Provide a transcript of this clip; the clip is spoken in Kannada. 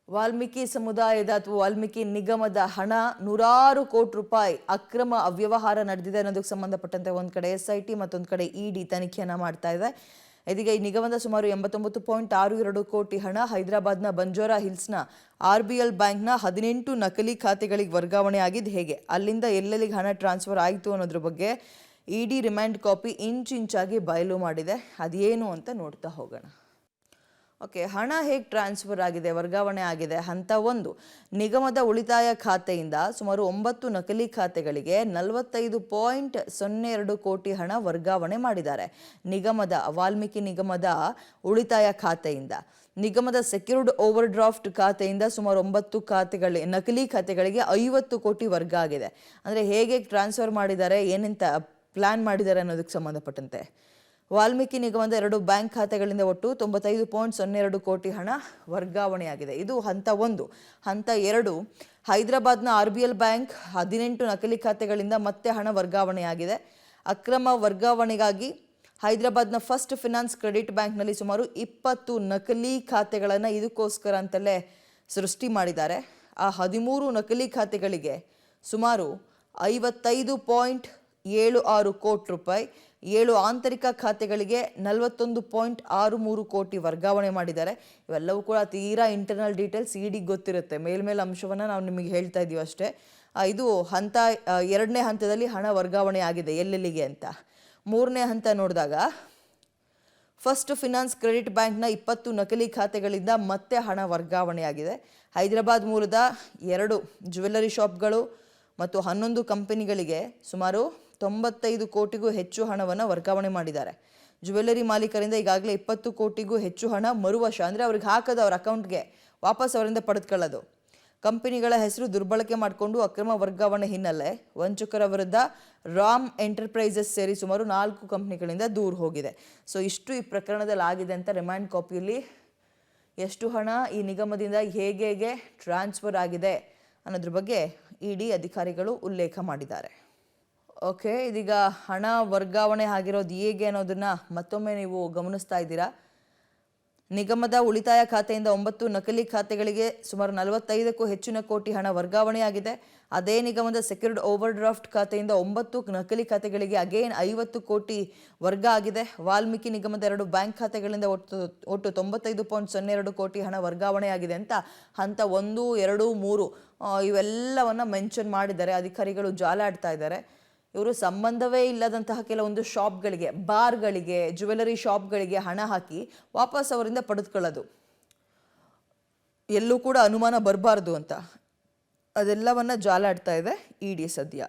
ವಾಲ್ಮೀಕಿ ಸಮುದಾಯದ ಅಥವಾ ವಾಲ್ಮೀಕಿ ನಿಗಮದ ಹಣ ನೂರಾರು ಕೋಟಿ ರೂಪಾಯಿ ಅಕ್ರಮ ಅವ್ಯವಹಾರ ನಡೆದಿದೆ ಅನ್ನೋದಕ್ಕೆ ಸಂಬಂಧಪಟ್ಟಂತೆ ಒಂದು ಕಡೆ SIT ಮತ್ತೊಂದು ಕಡೆ ED ತನಿಖೆಯನ್ನು ಮಾಡ್ತಾ ಇದೆ. ಇದೀಗ ಈ ನಿಗಮದ ಸುಮಾರು 89.62 ಕೋಟಿ ಹಣ ಹೈದರಾಬಾದ್ನ ಬಂಜಾರಾ ಹಿಲ್ಸ್ನ RBL ಬ್ಯಾಂಕ್ನ 18 ನಕಲಿ ಖಾತೆಗಳಿಗೆ ವರ್ಗಾವಣೆ ಆಗಿದ್ದು ಹೇಗೆ, ಅಲ್ಲಿಂದ ಎಲ್ಲೆಲ್ಲಿಗೆ ಹಣ ಟ್ರಾನ್ಸ್ಫರ್ ಆಯಿತು ಅನ್ನೋದ್ರ ಬಗ್ಗೆ ED ರಿಮ್ಯಾಂಡ್ ಕಾಪಿ ಇಂಚಾಗಿ ಬಯಲು ಮಾಡಿದೆ. ಅದೇನು ಅಂತ ನೋಡ್ತಾ ಹೋಗೋಣ. ಓಕೆ, ಹಣ ಹೇಗೆ ಟ್ರಾನ್ಸ್ಫರ್ ಆಗಿದೆ, ವರ್ಗಾವಣೆ ಆಗಿದೆ? ಹಂತ 1, ನಿಗಮದ ಉಳಿತಾಯ ಖಾತೆಯಿಂದ ಸುಮಾರು 9 ನಕಲಿ ಖಾತೆಗಳಿಗೆ 45.02 ಕೋಟಿ ಹಣ ವರ್ಗಾವಣೆ ಮಾಡಿದ್ದಾರೆ. ವಾಲ್ಮೀಕಿ ನಿಗಮದ ಉಳಿತಾಯ ಖಾತೆಯಿಂದ ನಿಗಮದ ಸೆಕ್ಯೂರ್ಡ್ ಓವರ್ ಡ್ರಾಫ್ಟ್ ಖಾತೆಯಿಂದ ಸುಮಾರು 9 ನಕಲಿ ಖಾತೆಗಳಿಗೆ 50 ಕೋಟಿ ವರ್ಗ ಆಗಿದೆ. ಅಂದರೆ ಹೇಗೆ ಟ್ರಾನ್ಸ್ಫರ್ ಮಾಡಿದ್ದಾರೆ, ಏನೆಂತ ಪ್ಲಾನ್ ಮಾಡಿದ್ದಾರೆ ಅನ್ನೋದಕ್ಕೆ ಸಂಬಂಧಪಟ್ಟಂತೆ ವಾಲ್ಮೀಕಿ ನಿಗಮದ 2 ಬ್ಯಾಂಕ್ ಖಾತೆಗಳಿಂದ ಒಟ್ಟು 95.02 ಕೋಟಿ ಹಣ ವರ್ಗಾವಣೆಯಾಗಿದೆ. ಇದು ಹಂತ 1. ಹಂತ 2, ಹೈದರಾಬಾದ್ನ RBL ಬ್ಯಾಂಕ್ 18 ನಕಲಿ ಖಾತೆಗಳಿಂದ ಮತ್ತೆ ಹಣ ವರ್ಗಾವಣೆಯಾಗಿದೆ. ಅಕ್ರಮ ವರ್ಗಾವಣೆಗಾಗಿ ಹೈದರಾಬಾದ್ನ ಫಸ್ಟ್ ಫಿನಾನ್ಸ್ ಕ್ರೆಡಿಟ್ ಬ್ಯಾಂಕ್ನಲ್ಲಿ ಸುಮಾರು 20 ನಕಲಿ ಖಾತೆಗಳನ್ನು ಇದಕ್ಕೋಸ್ಕರ ಅಂತಲೇ ಸೃಷ್ಟಿ ಮಾಡಿದ್ದಾರೆ. ಆ 13 ನಕಲಿ ಖಾತೆಗಳಿಗೆ ಸುಮಾರು 55.76 ಕೋಟಿ ರೂಪಾಯಿ, 7 ಆಂತರಿಕ ಖಾತೆಗಳಿಗೆ 41.63 ಕೋಟಿ ವರ್ಗಾವಣೆ ಮಾಡಿದ್ದಾರೆ. ಇವೆಲ್ಲವೂ ಕೂಡ ತೀರಾ ಇಂಟರ್ನಲ್ ಡೀಟೇಲ್ಸ್, ED ಗೊತ್ತಿರುತ್ತೆ. ಮೇಲ್ಮೇಲೆ ಅಂಶವನ್ನು ನಾವು ನಿಮಗೆ ಹೇಳ್ತಾ ಇದ್ದೀವಿ ಅಷ್ಟೇ. ಇದು ಹಂತ 2ನೇ ಹಂತದಲ್ಲಿ ಹಣ ವರ್ಗಾವಣೆ ಆಗಿದೆ ಎಲ್ಲೆಲ್ಲಿಗೆ ಅಂತ. 3ನೇ ಹಂತ ನೋಡಿದಾಗ ಫಸ್ಟ್ ಫಿನಾನ್ಸ್ ಕ್ರೆಡಿಟ್ ಬ್ಯಾಂಕ್ನ 20 ನಕಲಿ ಖಾತೆಗಳಿಂದ ಮತ್ತೆ ಹಣ ವರ್ಗಾವಣೆಯಾಗಿದೆ. ಹೈದರಾಬಾದ್ ಮೂಲದ 2 ಜ್ಯುವೆಲ್ಲರಿ ಶಾಪ್ಗಳು ಮತ್ತು 11 ಕಂಪನಿಗಳಿಗೆ ಸುಮಾರು 95 ಕೋಟಿಗೂ ಹೆಚ್ಚು ಹಣವನ್ನು ವರ್ಗಾವಣೆ ಮಾಡಿದ್ದಾರೆ. ಜ್ಯುವೆಲ್ಲರಿ ಮಾಲೀಕರಿಂದ ಈಗಾಗಲೇ 20 ಕೋಟಿಗೂ ಹೆಚ್ಚು ಹಣ ಮರುವಶ, ಅಂದರೆ ಅವ್ರಿಗೆ ಹಾಕೋದು ಅವ್ರ ಅಕೌಂಟ್ಗೆ ವಾಪಸ್ ಅವರಿಂದ ಪಡೆದುಕೊಳ್ಳೋದು. ಕಂಪನಿಗಳ ಹೆಸರು ದುರ್ಬಳಕೆ ಮಾಡಿಕೊಂಡು ಅಕ್ರಮ ವರ್ಗಾವಣೆ ಹಿನ್ನೆಲೆ ವಂಚಕರ ವಿರುದ್ಧ ರಾಮ್ ಎಂಟರ್ಪ್ರೈಸಸ್ ಸೇರಿ ಸುಮಾರು 4 ಕಂಪನಿಗಳಿಂದ ದೂರ ಹೋಗಿದೆ. ಸೊ ಇಷ್ಟು ಈ ಪ್ರಕರಣದಲ್ಲಿ ಆಗಿದೆ ಅಂತ ರಿಮ್ಯಾಂಡ್ ಕಾಪಿಯಲ್ಲಿ ಎಷ್ಟು ಹಣ ಈ ನಿಗಮದಿಂದ ಹೇಗೆ ಟ್ರಾನ್ಸ್ಫರ್ ಆಗಿದೆ ಅನ್ನೋದ್ರ ಬಗ್ಗೆ ED ಅಧಿಕಾರಿಗಳು ಉಲ್ಲೇಖ ಮಾಡಿದ್ದಾರೆ. ಓಕೆ, ಇದೀಗ ಹಣ ವರ್ಗಾವಣೆ ಆಗಿರೋದು ಹೇಗೆ ಅನ್ನೋದನ್ನ ಮತ್ತೊಮ್ಮೆ ನೀವು ಗಮನಿಸ್ತಾ ಇದ್ದೀರಾ. ನಿಗಮದ ಉಳಿತಾಯ ಖಾತೆಯಿಂದ 9 ನಕಲಿ ಖಾತೆಗಳಿಗೆ ಸುಮಾರು 45ಕ್ಕೂ ಹೆಚ್ಚಿನ ಕೋಟಿ ಹಣ ವರ್ಗಾವಣೆಯಾಗಿದೆ. ಅದೇ ನಿಗಮದ ಸೆಕ್ಯೂರ್ಡ್ ಓವರ್ ಡ್ರಾಫ್ಟ್ ಖಾತೆಯಿಂದ 9 ನಕಲಿ ಖಾತೆಗಳಿಗೆ ಅಗೇನ್ 50 ಕೋಟಿ ವರ್ಗ ಆಗಿದೆ. ವಾಲ್ಮೀಕಿ ನಿಗಮದ 2 ಬ್ಯಾಂಕ್ ಖಾತೆಗಳಿಂದ ಒಟ್ಟು 95.02 ಕೋಟಿ ಹಣ ವರ್ಗಾವಣೆಯಾಗಿದೆ ಅಂತ ಹಂತ 1, 2, 3 ಇವೆಲ್ಲವನ್ನ ಮೆನ್ಷನ್ ಮಾಡಿದ್ದಾರೆ. ಅಧಿಕಾರಿಗಳು ಜಾಲಾಡ್ತಾ ಇದ್ದಾರೆ. ಇವರು ಸಂಬಂಧವೇ ಇಲ್ಲದಂತಹ ಕೆಲವೊಂದು ಶಾಪ್ಗಳಿಗೆ, ಬಾರ್ಗಳಿಗೆ, ಜ್ಯುವೆಲ್ಲರಿ ಶಾಪ್ಗಳಿಗೆ ಹಣ ಹಾಕಿ ವಾಪಸ್ ಅವರಿಂದ ಪಡೆದುಕೊಳ್ಳೋದು, ಎಲ್ಲೂ ಕೂಡ ಅನುಮಾನ ಬರಬಾರ್ದು ಅಂತ ಅದೆಲ್ಲವನ್ನ ಜಾಲಾಡ್ತಾ ಇದೆ ED ಸದ್ಯ.